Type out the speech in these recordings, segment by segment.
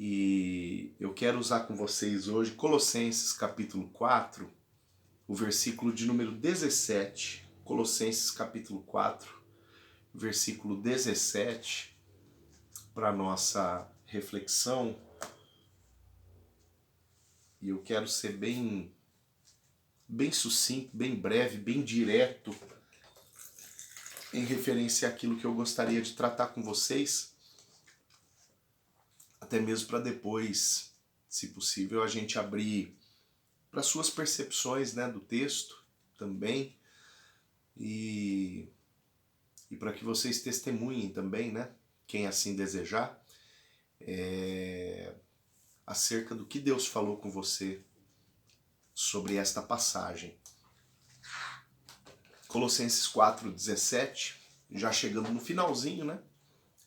E eu quero usar com vocês hoje Colossenses capítulo 4, o versículo de número 17. Colossenses capítulo 4, versículo 17, para nossa reflexão. E eu quero ser bem sucinto, bem breve, bem direto em referência àquilo que eu gostaria de tratar com vocês, até mesmo para depois, se possível, a gente abrir para suas percepções, né, do texto também, e para que vocês testemunhem também, né, quem assim desejar, acerca do que Deus falou com você sobre esta passagem. Colossenses 4:17, já chegando no finalzinho, né,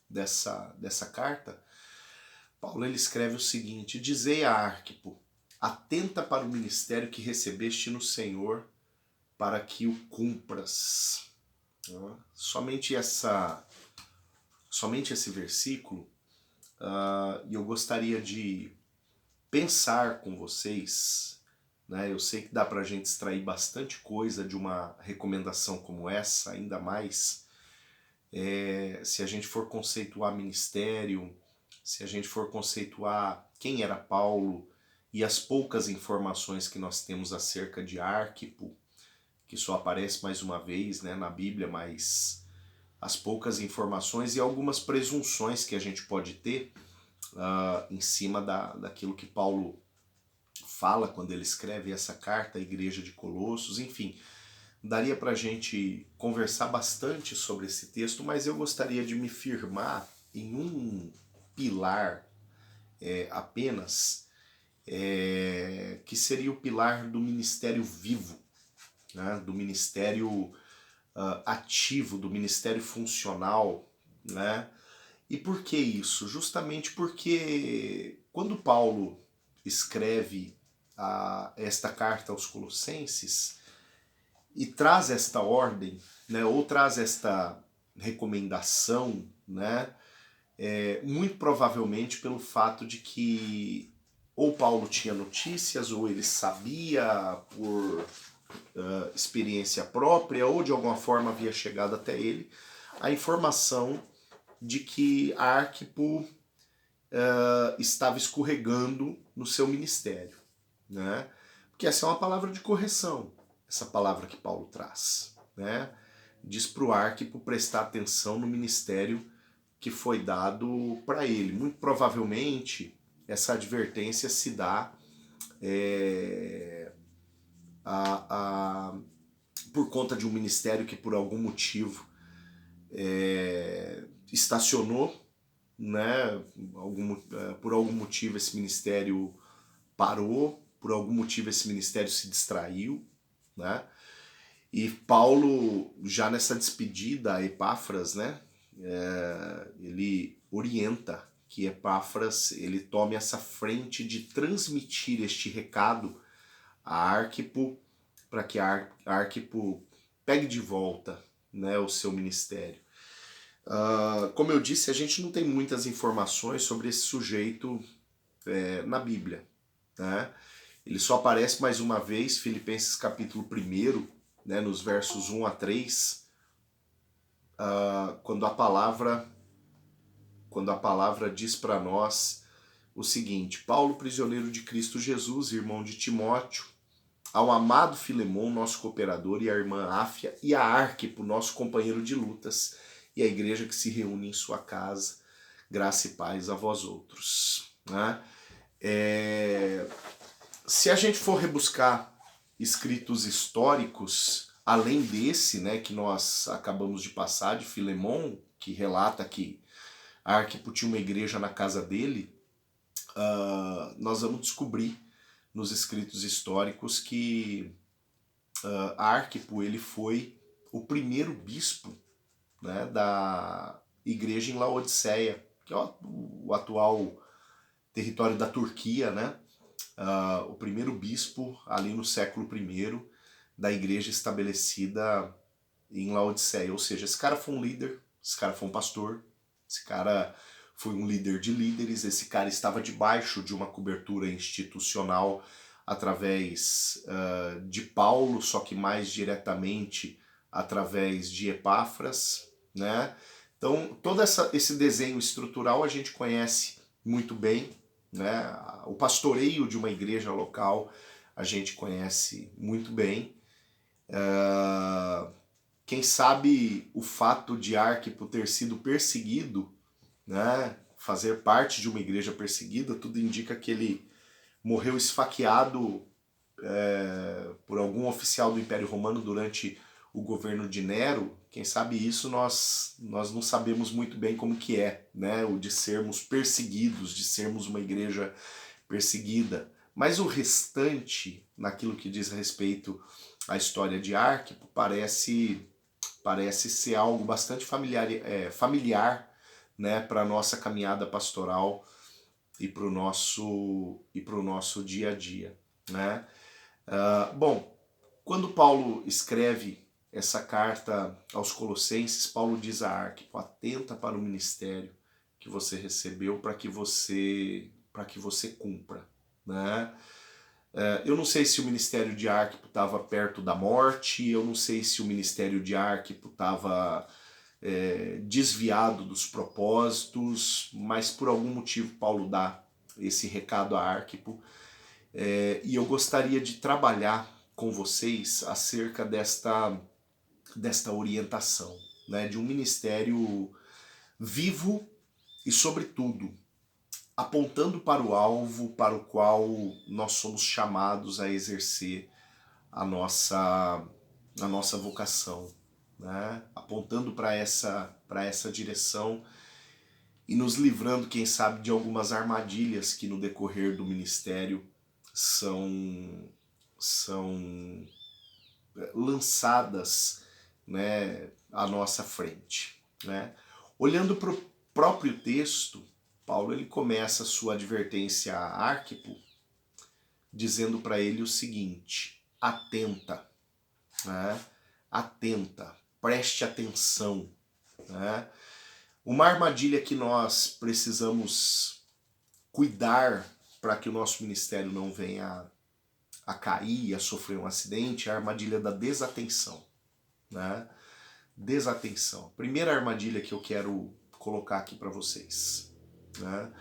dessa carta, Paulo ele escreve o seguinte: dizei a Arquipo, atenta para o ministério que recebeste no Senhor, para que o cumpras. Somente esse versículo, e eu gostaria de pensar com vocês, né? Eu sei que dá para a gente extrair bastante coisa de uma recomendação como essa, ainda mais se a gente for conceituar ministério, se a gente for conceituar quem era Paulo e as poucas informações que nós temos acerca de Arquipo, que só aparece mais uma vez, né, na Bíblia, mas as poucas informações e algumas presunções que a gente pode ter em cima daquilo que Paulo fala quando ele escreve essa carta à igreja de Colossos. Enfim, daria para a gente conversar bastante sobre esse texto, mas eu gostaria de me firmar em um pilar apenas, que seria o pilar do ministério vivo, né, do ministério ativo, do ministério funcional, né? E por que isso? Justamente porque quando Paulo escreve esta carta aos Colossenses e traz esta ordem, né, ou traz esta recomendação, né, muito provavelmente pelo fato de que ou Paulo tinha notícias, ou ele sabia por experiência própria, ou de alguma forma havia chegado até ele a informação de que Arquipo estava escorregando no seu ministério, né? Porque essa é uma palavra de correção, essa palavra que Paulo traz, né? Diz para o Arquipo prestar atenção no ministério que foi dado para ele. Muito provavelmente essa advertência se dá por conta de um ministério que por algum motivo estacionou, né? Por algum motivo esse ministério parou, por algum motivo esse ministério se distraiu, né? E Paulo, já nessa despedida a Epáfras, né, ele orienta que Epáfras ele tome essa frente de transmitir este recado a Arquipo, para que Arquipo pegue de volta, né, o seu ministério. Como eu disse, a gente não tem muitas informações sobre esse sujeito na Bíblia, né? Ele só aparece mais uma vez, Filipenses capítulo 1, né, nos versos 1 a 3, quando a palavra diz para nós o seguinte: Paulo, prisioneiro de Cristo Jesus, irmão de Timóteo, ao amado Filemon, nosso cooperador, e a irmã Áfia, e a Arquipo, nosso companheiro de lutas, e a igreja que se reúne em sua casa, graça e paz a vós outros. Né? Se a gente for rebuscar escritos históricos, além desse, né, que nós acabamos de passar, de Filemon, que relata que Arquipo tinha uma igreja na casa dele, nós vamos descobrir nos escritos históricos que Arquipo ele foi o primeiro bispo, né, da igreja em Laodiceia, que é o atual território da Turquia, né? O primeiro bispo ali no século I da igreja estabelecida em Laodiceia. Ou seja, esse cara foi um líder, esse cara foi um pastor, esse cara foi um líder de líderes, esse cara estava debaixo de uma cobertura institucional através de Paulo, só que mais diretamente através de Epáfras, né? Então, todo esse desenho estrutural a gente conhece muito bem, né? O pastoreio de uma igreja local a gente conhece muito bem. Quem sabe o fato de Arquipo ter sido perseguido, né? Fazer parte de uma igreja perseguida, tudo indica que ele morreu esfaqueado por algum oficial do Império Romano durante o governo de Nero. Quem sabe isso nós não sabemos muito bem como que é, né? O de sermos perseguidos, de sermos uma igreja perseguida. Mas o restante, naquilo que diz respeito à história de Arquipo, parece ser algo bastante familiar, né, para a nossa caminhada pastoral e para o nosso dia a dia, né? Bom, quando Paulo escreve essa carta aos Colossenses, Paulo diz a Arquipo: atenta para o ministério que você recebeu para que você cumpra, né? Eu não sei se o ministério de Arquipo estava perto da morte, eu não sei se o ministério de Arquipo estava desviado dos propósitos, mas por algum motivo Paulo dá esse recado a Arquipo, e eu gostaria de trabalhar com vocês acerca desta orientação, né, de um ministério vivo e, sobretudo, apontando para o alvo para o qual nós somos chamados a exercer a nossa vocação, né? Apontando para essa direção e nos livrando, quem sabe, de algumas armadilhas que no decorrer do ministério são lançadas, né, à nossa frente, né? Olhando para o próprio texto, Paulo ele começa a sua advertência a Arquipo dizendo para ele o seguinte: atenta, né? Atenta, preste atenção, né? Uma armadilha que nós precisamos cuidar para que o nosso ministério não venha a cair, a sofrer um acidente, é a armadilha da desatenção, né? Desatenção. Primeira armadilha que eu quero colocar aqui para vocês, né?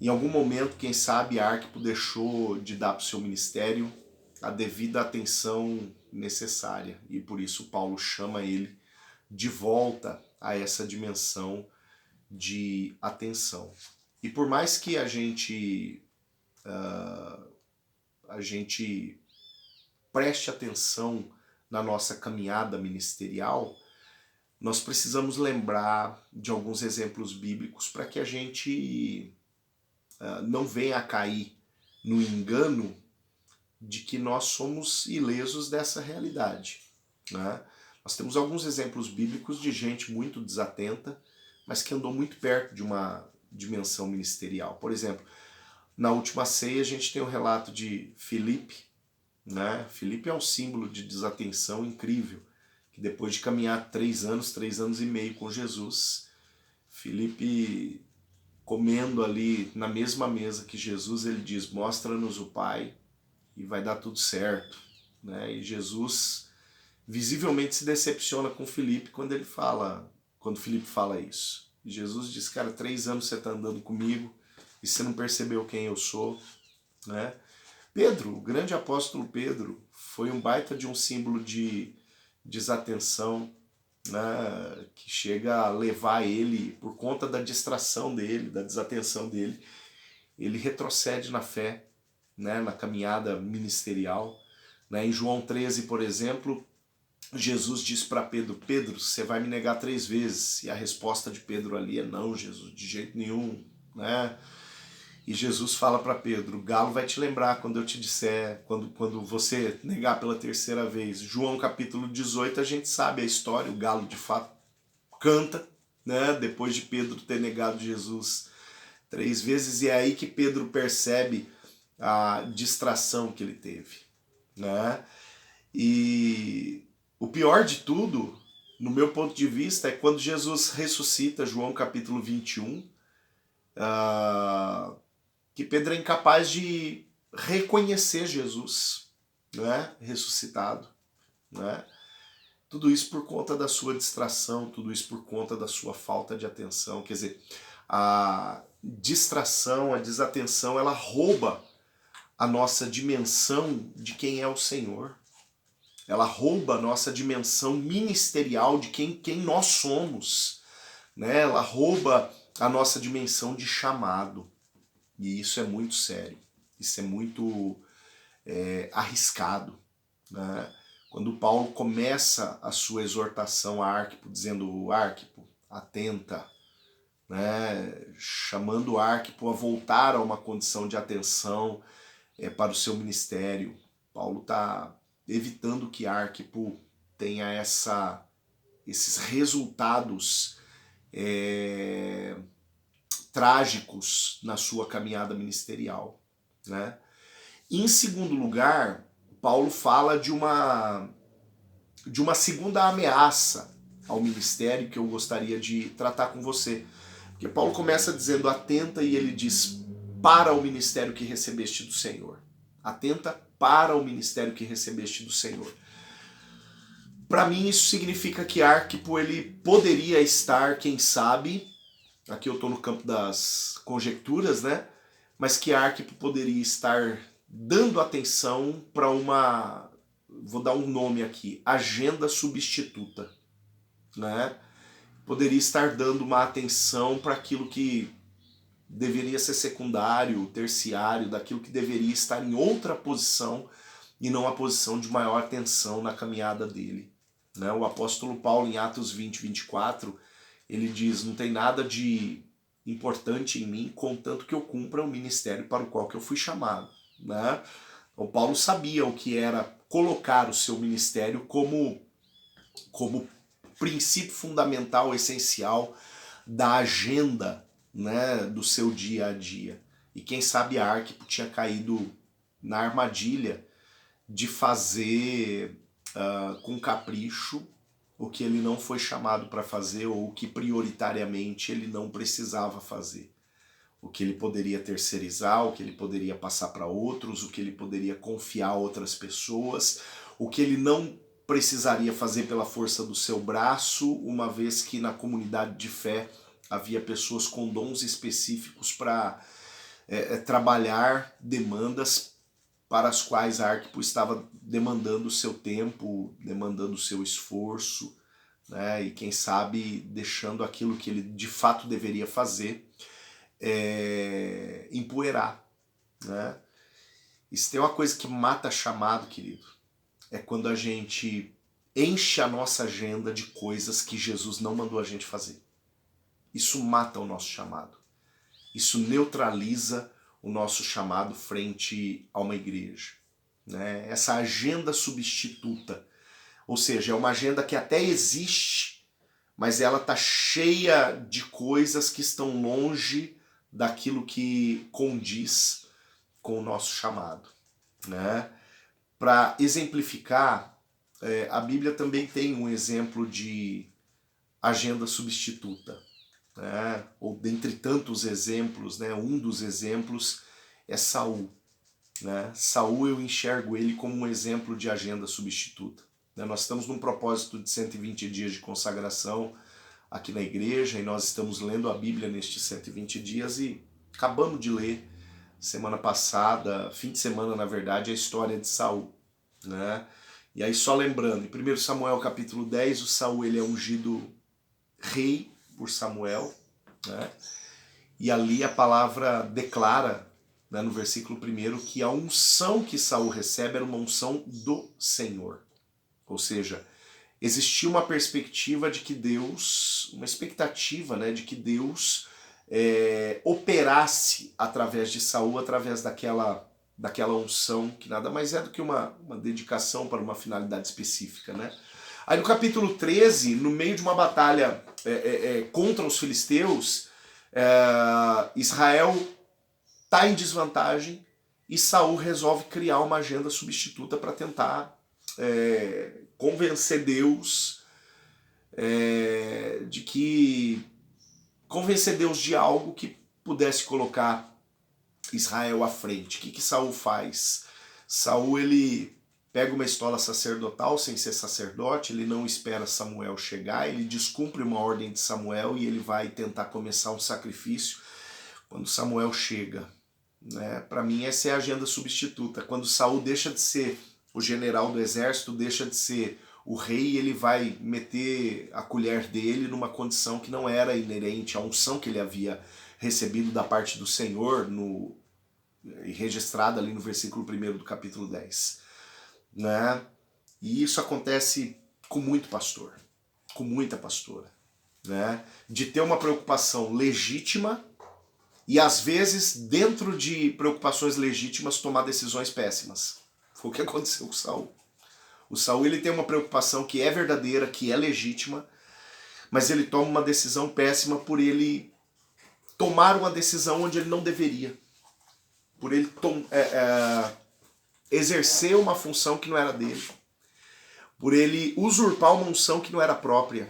Em algum momento, quem sabe, Arquipo deixou de dar para o seu ministério a devida atenção necessária, e por isso Paulo chama ele de volta a essa dimensão de atenção. E por mais que a gente preste atenção na nossa caminhada ministerial, nós precisamos lembrar de alguns exemplos bíblicos para que a gente não venha a cair no engano de que nós somos ilesos dessa realidade, né? Nós temos alguns exemplos bíblicos de gente muito desatenta, mas que andou muito perto de uma dimensão ministerial. Por exemplo, na última ceia a gente tem o relato de Filipe, né? Filipe é um símbolo de desatenção incrível, que depois de caminhar 3 anos e meio com Jesus, Filipe, comendo ali na mesma mesa que Jesus, ele diz: mostra-nos o Pai e vai dar tudo certo, né? E Jesus visivelmente se decepciona com Filipe quando Filipe fala isso. E Jesus diz: cara, 3 anos você está andando comigo e você não percebeu quem eu sou, né? Pedro, o grande apóstolo Pedro, foi um baita de um símbolo de desatenção, né, que chega a levar ele, por conta da distração dele, da desatenção dele, ele retrocede na fé, né, na caminhada ministerial, né? Em João 13, por exemplo, Jesus diz para Pedro: Pedro, você vai me negar 3 vezes. E a resposta de Pedro ali é: não, Jesus, de jeito nenhum, né? E Jesus fala para Pedro: o galo vai te lembrar quando eu te disser, quando você negar pela 3ª vez. João capítulo 18, a gente sabe a história, o galo de fato canta, né? Depois de Pedro ter negado Jesus 3 vezes, e é aí que Pedro percebe a distração que ele teve, né? E o pior de tudo, no meu ponto de vista, é quando Jesus ressuscita, João capítulo 21, que Pedro é incapaz de reconhecer Jesus, né, ressuscitado, né? Tudo isso por conta da sua distração, tudo isso por conta da sua falta de atenção. Quer dizer, a distração, a desatenção, ela rouba a nossa dimensão de quem é o Senhor. Ela rouba a nossa dimensão ministerial de quem nós somos, né? Ela rouba a nossa dimensão de chamado. E isso é muito sério. Isso é muito arriscado, né? Quando Paulo começa a sua exortação a Arquipo, dizendo: Arquipo, atenta, né? Chamando Arquipo a voltar a uma condição de atenção para o seu ministério. Paulo está evitando que Arquipo tenha esses resultados trágicos na sua caminhada ministerial, né? Em segundo lugar, Paulo fala de uma segunda ameaça ao ministério que eu gostaria de tratar com você. Porque Paulo começa dizendo: atenta, e ele diz: para o ministério que recebeste do Senhor. Atenta para o ministério que recebeste do Senhor. Para mim isso significa que Arquipo ele poderia estar, quem sabe, aqui eu estou no campo das conjecturas, né? Mas que Arquipo poderia estar dando atenção para uma, vou dar um nome aqui, agenda substituta, né? Poderia estar dando uma atenção para aquilo que deveria ser secundário, terciário, daquilo que deveria estar em outra posição e não a posição de maior atenção na caminhada dele, né? O apóstolo Paulo, em Atos 20, 24, ele diz: não tem nada de importante em mim, contanto que eu cumpra o ministério para o qual que eu fui chamado, né? O Paulo sabia o que era colocar o seu ministério como princípio fundamental, essencial da agenda, né, do seu dia a dia. E quem sabe Arquipo tinha caído na armadilha de fazer com capricho o que ele não foi chamado para fazer, ou o que prioritariamente ele não precisava fazer. O que ele poderia terceirizar, o que ele poderia passar para outros, o que ele poderia confiar a outras pessoas, o que ele não precisaria fazer pela força do seu braço, uma vez que na comunidade de fé havia pessoas com dons específicos para trabalhar demandas para as quais Arquipo estava demandando o seu tempo, demandando o seu esforço, né? E quem sabe deixando aquilo que ele de fato deveria fazer empoeirar, né? E se tem uma coisa que mata chamado, querido, é quando a gente enche a nossa agenda de coisas que Jesus não mandou a gente fazer. Isso mata o nosso chamado. Isso neutraliza o nosso chamado frente a uma igreja, né? Essa agenda substituta, ou seja, é uma agenda que até existe, mas ela está cheia de coisas que estão longe daquilo que condiz com o nosso chamado, né? Para exemplificar, a Bíblia também tem um exemplo de agenda substituta, né? Ou dentre tantos exemplos, né? Um dos exemplos é Saul, né? Saul, eu enxergo ele como um exemplo de agenda substituta, né? Nós estamos num propósito de 120 dias de consagração aqui na igreja, e nós estamos lendo a Bíblia nestes 120 dias, e acabamos de ler semana passada, fim de semana na verdade, a história de Saul, né? E aí só lembrando, em 1 Samuel capítulo 10, o Saul ele é ungido rei por Samuel, né? E ali a palavra declara, né, no versículo 1, que a unção que Saul recebe era uma unção do Senhor. Ou seja, existia uma perspectiva de que Deus, uma expectativa, né, de que Deus operasse através de Saul, através daquela unção, que nada mais é do que uma dedicação para uma finalidade específica, né? Aí no capítulo 13, no meio de uma batalha contra os filisteus, Israel está em desvantagem e Saul resolve criar uma agenda substituta para tentar convencer Deus convencer Deus de algo que pudesse colocar Israel à frente. O que Saul faz? Saul, ele pega uma estola sacerdotal sem ser sacerdote, ele não espera Samuel chegar, ele descumpre uma ordem de Samuel e ele vai tentar começar um sacrifício quando Samuel chega. Né? Para mim essa é a agenda substituta. Quando Saul deixa de ser o general do exército, deixa de ser o rei, ele vai meter a colher dele numa condição que não era inerente à unção que ele havia recebido da parte do Senhor, registrada ali no versículo 1 do capítulo 10. Né? E isso acontece com muito pastor, com muita pastora, né? De ter uma preocupação legítima e às vezes dentro de preocupações legítimas tomar decisões péssimas. Foi o que aconteceu com o Saul. O Saul, ele tem uma preocupação que é verdadeira, que é legítima, mas ele toma uma decisão péssima por ele tomar uma decisão onde ele não deveria, por ele exercer uma função que não era dele, por ele usurpar uma unção que não era própria,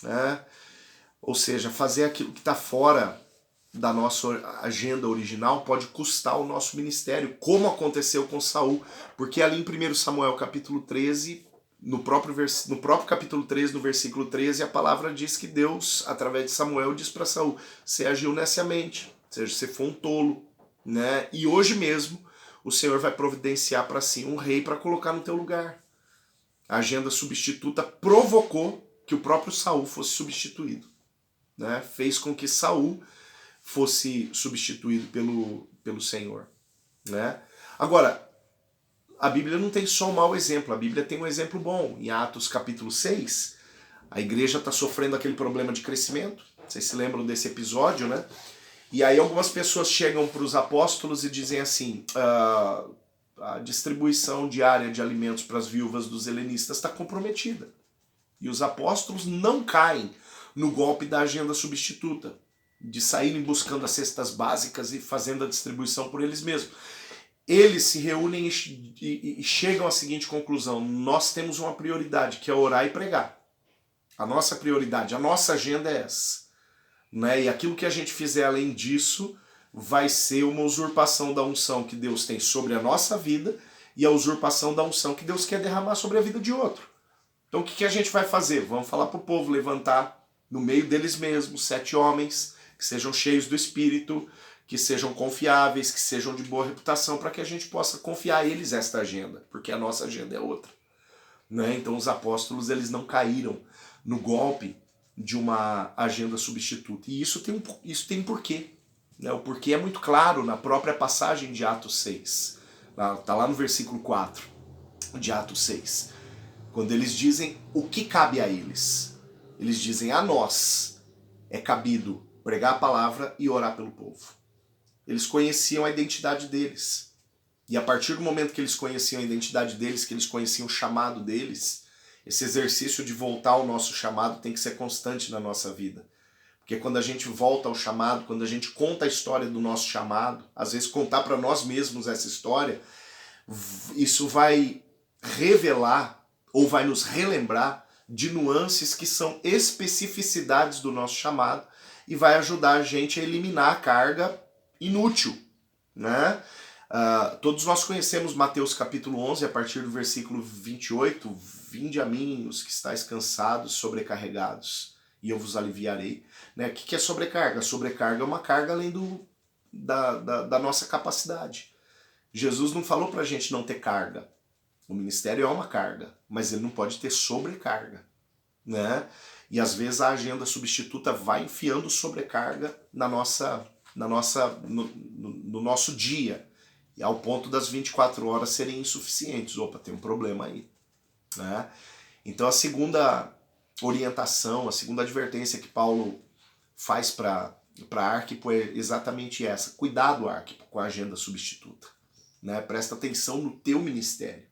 né? Ou seja, fazer aquilo que está fora da nossa agenda original pode custar o nosso ministério, como aconteceu com Saul, porque ali em 1 Samuel capítulo 13, no próprio capítulo 13, no versículo 13, a palavra diz que Deus, através de Samuel, diz para Saul: você agiu neciamente, ou seja, você foi um tolo, né? E hoje mesmo o Senhor vai providenciar para si um rei para colocar no teu lugar. A agenda substituta provocou que o próprio Saul fosse substituído, né? Fez com que Saul fosse substituído pelo Senhor, né? Agora, a Bíblia não tem só um mau exemplo, a Bíblia tem um exemplo bom. Em Atos capítulo 6, a igreja está sofrendo aquele problema de crescimento. Vocês se lembram desse episódio, né? E aí algumas pessoas chegam para os apóstolos e dizem assim: a distribuição diária de alimentos para as viúvas dos helenistas está comprometida. E os apóstolos não caem no golpe da agenda substituta, de saírem buscando as cestas básicas e fazendo a distribuição por eles mesmos. Eles se reúnem e chegam à seguinte conclusão: nós temos uma prioridade, que é orar e pregar. A nossa prioridade, a nossa agenda é essa. Né? E aquilo que a gente fizer além disso vai ser uma usurpação da unção que Deus tem sobre a nossa vida e a usurpação da unção que Deus quer derramar sobre a vida de outro. Então o que a gente vai fazer? Vamos falar para o povo levantar no meio deles mesmos 7 homens que sejam cheios do Espírito, que sejam confiáveis, que sejam de boa reputação, para que a gente possa confiar a eles esta agenda, porque a nossa agenda é outra. Né? Então os apóstolos, eles não caíram no golpe de uma agenda substituta. E isso tem um porquê. Né? O porquê é muito claro na própria passagem de Atos 6. Está lá no versículo 4 de Atos 6. Quando eles dizem o que cabe a eles. Eles dizem: a nós é cabido pregar a palavra e orar pelo povo. Eles conheciam a identidade deles. E a partir do momento que eles conheciam a identidade deles, que eles conheciam o chamado deles, esse exercício de voltar ao nosso chamado tem que ser constante na nossa vida. Porque quando a gente volta ao chamado, quando a gente conta a história do nosso chamado, às vezes contar para nós mesmos essa história, isso vai revelar ou vai nos relembrar de nuances que são especificidades do nosso chamado e vai ajudar a gente a eliminar a carga inútil, né? Todos nós conhecemos Mateus capítulo 11, a partir do versículo 28, vinde a mim os que estáis cansados, sobrecarregados, e eu vos aliviarei. Né? O que é sobrecarga? Sobrecarga é uma carga além da nossa capacidade. Jesus não falou para a gente não ter carga. O ministério é uma carga, mas ele não pode ter sobrecarga. Né? E às vezes a agenda substituta vai enfiando sobrecarga no nosso dia, e ao ponto das 24 horas serem insuficientes. Opa, tem um problema aí. Né? Então a segunda orientação, a segunda advertência que Paulo faz para Arquipo é exatamente essa: cuidado, Arquipo, com a agenda substituta. Né? Presta atenção no teu ministério.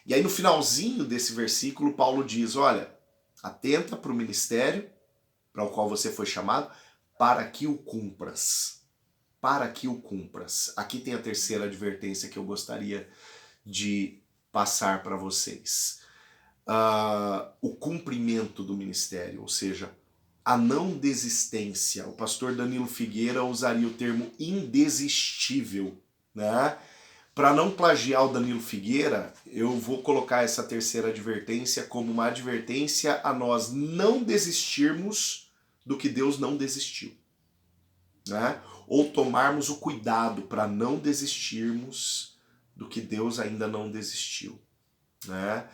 E aí no finalzinho desse versículo Paulo diz: olha, atenta para o ministério para o qual você foi chamado, para que o cumpras. Para que o cumpras. Aqui tem a terceira advertência que eu gostaria de passar para vocês. O cumprimento do ministério, ou seja, a não desistência. O pastor Danilo Figueira usaria o termo indesistível, né? Para não plagiar o Danilo Figueira, eu vou colocar essa terceira advertência como uma advertência a nós não desistirmos do que Deus não desistiu, né? Ou tomarmos o cuidado para não desistirmos do que Deus ainda não desistiu, né?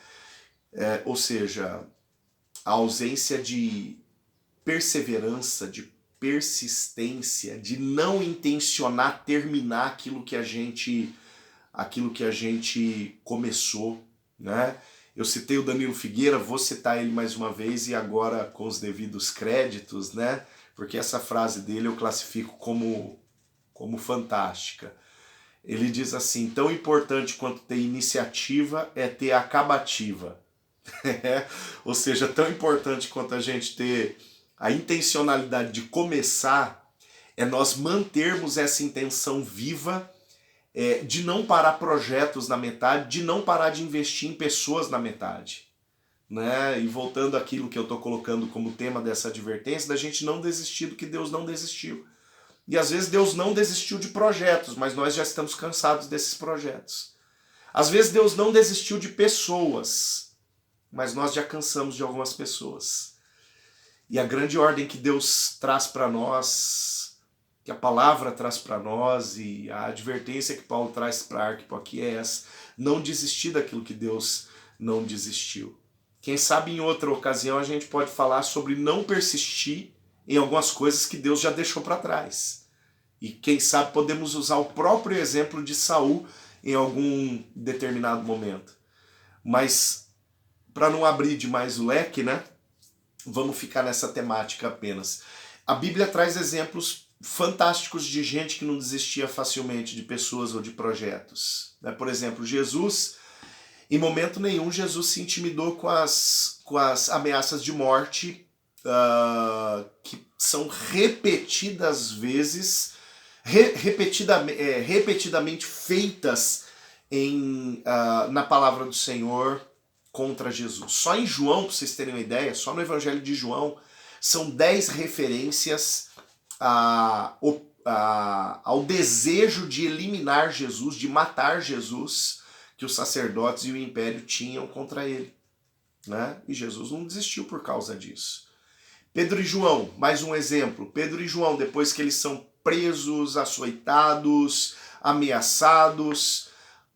Ou seja, a ausência de perseverança, de persistência, de não intencionar terminar aquilo que a gente começou, né? Eu citei o Danilo Figueira, vou citar ele mais uma vez e agora com os devidos créditos, né? Porque essa frase dele eu classifico como fantástica. Ele diz assim: tão importante quanto ter iniciativa é ter acabativa. Ou seja, tão importante quanto a gente ter a intencionalidade de começar, é nós mantermos essa intenção viva, de não parar projetos na metade, de não parar de investir em pessoas na metade, né? E voltando àquilo que eu estou colocando como tema dessa advertência, da gente não desistir do que Deus não desistiu. E às vezes Deus não desistiu de projetos, mas nós já estamos cansados desses projetos. Às vezes Deus não desistiu de pessoas, mas nós já cansamos de algumas pessoas. E a grande ordem que Deus traz para nós, que a palavra traz para nós, e a advertência que Paulo traz para Arquipo aqui é essa: não desistir daquilo que Deus não desistiu. Quem sabe em outra ocasião a gente pode falar sobre não persistir em algumas coisas que Deus já deixou para trás. E quem sabe podemos usar o próprio exemplo de Saul em algum determinado momento. Mas para não abrir demais o leque, né? Vamos ficar nessa temática apenas. A Bíblia traz exemplos fantásticos de gente que não desistia facilmente de pessoas ou de projetos. Por exemplo, Jesus, em momento nenhum, Jesus se intimidou com as ameaças de morte que são repetidas vezes, repetidamente feitas na palavra do Senhor contra Jesus. Só em João, para vocês terem uma ideia, só no Evangelho de João, são 10 referências ao desejo de eliminar Jesus, de matar Jesus, que os sacerdotes e o império tinham contra ele, né? E Jesus não desistiu por causa disso. Pedro e João, mais um exemplo. Pedro e João, depois que eles são presos, açoitados, ameaçados,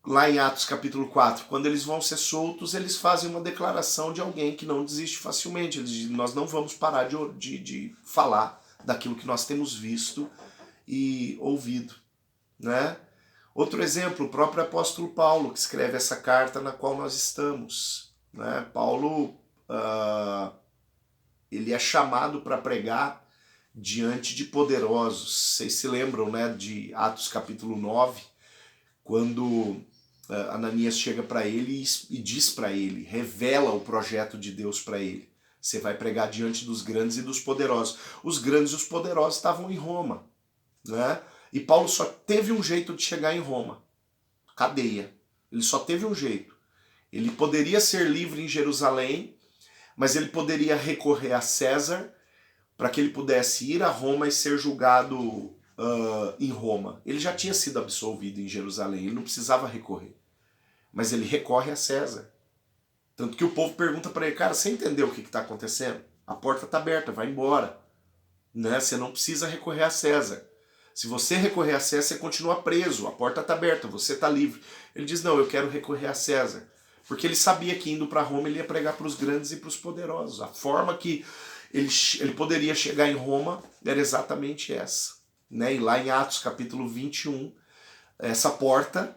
lá em Atos capítulo 4, quando eles vão ser soltos, eles fazem uma declaração de alguém que não desiste facilmente. Eles dizem: nós não vamos parar de falar daquilo que nós temos visto e ouvido, né? Outro exemplo, o próprio apóstolo Paulo, que escreve essa carta na qual nós estamos, né? Paulo, ele é chamado para pregar diante de poderosos. Vocês se lembram, né, de Atos capítulo 9, quando Ananias chega para ele e diz para ele, revela o projeto de Deus para ele: você vai pregar diante dos grandes e dos poderosos. Os grandes e os poderosos estavam em Roma, né? E Paulo só teve um jeito de chegar em Roma: cadeia. Ele só teve um jeito. Ele poderia ser livre em Jerusalém, mas ele poderia recorrer a César para que ele pudesse ir a Roma e ser julgado em Roma. Ele já tinha sido absolvido em Jerusalém, ele não precisava recorrer. Mas ele recorre a César. Tanto que o povo pergunta para ele: cara, você entendeu o que está acontecendo? A porta está aberta, vai embora, né? Você não precisa recorrer a César. Se você recorrer a César, você continua preso, a porta está aberta, você está livre. Ele diz: não, eu quero recorrer a César. Porque ele sabia que indo para Roma ele ia pregar para os grandes e para os poderosos. A forma que ele poderia chegar em Roma era exatamente essa, né? E lá em Atos capítulo 21, essa porta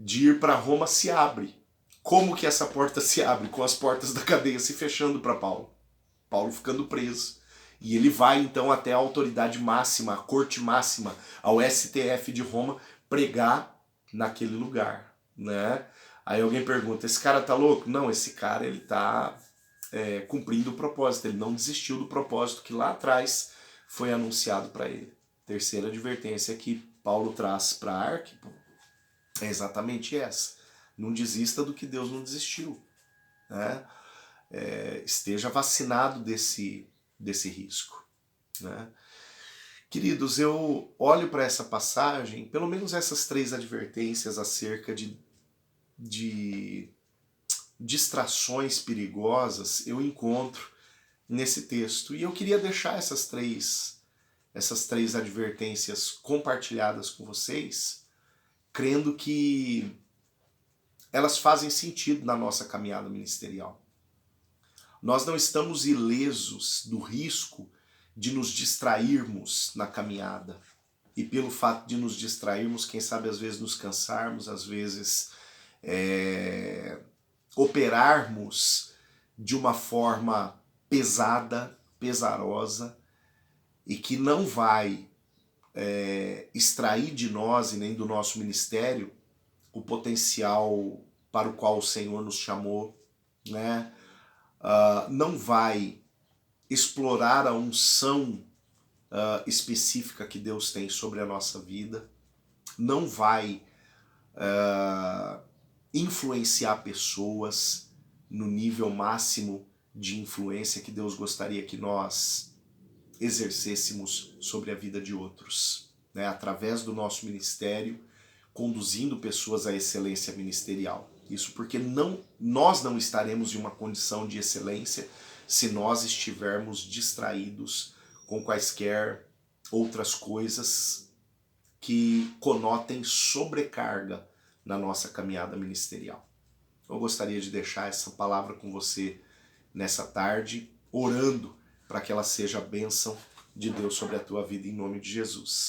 de ir para Roma se abre. Como que essa porta se abre? Com as portas da cadeia se fechando para Paulo. Paulo ficando preso. E ele vai então até a autoridade máxima, a corte máxima, ao STF de Roma, pregar naquele lugar, né? Aí alguém pergunta: esse cara tá louco? Não, esse cara ele tá cumprindo o propósito. Ele não desistiu do propósito que lá atrás foi anunciado para ele. Terceira advertência que Paulo traz para Arquipo é exatamente essa: não desista do que Deus não desistiu, né? Esteja vacinado desse desse risco, né? Queridos, eu olho para essa passagem, pelo menos essas 3 advertências acerca de distrações perigosas, eu encontro nesse texto. E eu queria deixar essas três advertências compartilhadas com vocês, crendo que elas fazem sentido na nossa caminhada ministerial. Nós não estamos ilesos do risco de nos distrairmos na caminhada. E pelo fato de nos distrairmos, quem sabe às vezes nos cansarmos, às vezes operarmos de uma forma pesada, pesarosa, e que não vai extrair de nós e nem do nosso ministério o potencial para o qual o Senhor nos chamou, né? Não vai explorar a unção específica que Deus tem sobre a nossa vida, não vai influenciar pessoas no nível máximo de influência que Deus gostaria que nós exercêssemos sobre a vida de outros, né? Através do nosso ministério, conduzindo pessoas à excelência ministerial. Isso porque nós não estaremos em uma condição de excelência se nós estivermos distraídos com quaisquer outras coisas que conotem sobrecarga na nossa caminhada ministerial. Eu gostaria de deixar essa palavra com você nessa tarde, orando para que ela seja a bênção de Deus sobre a tua vida em nome de Jesus.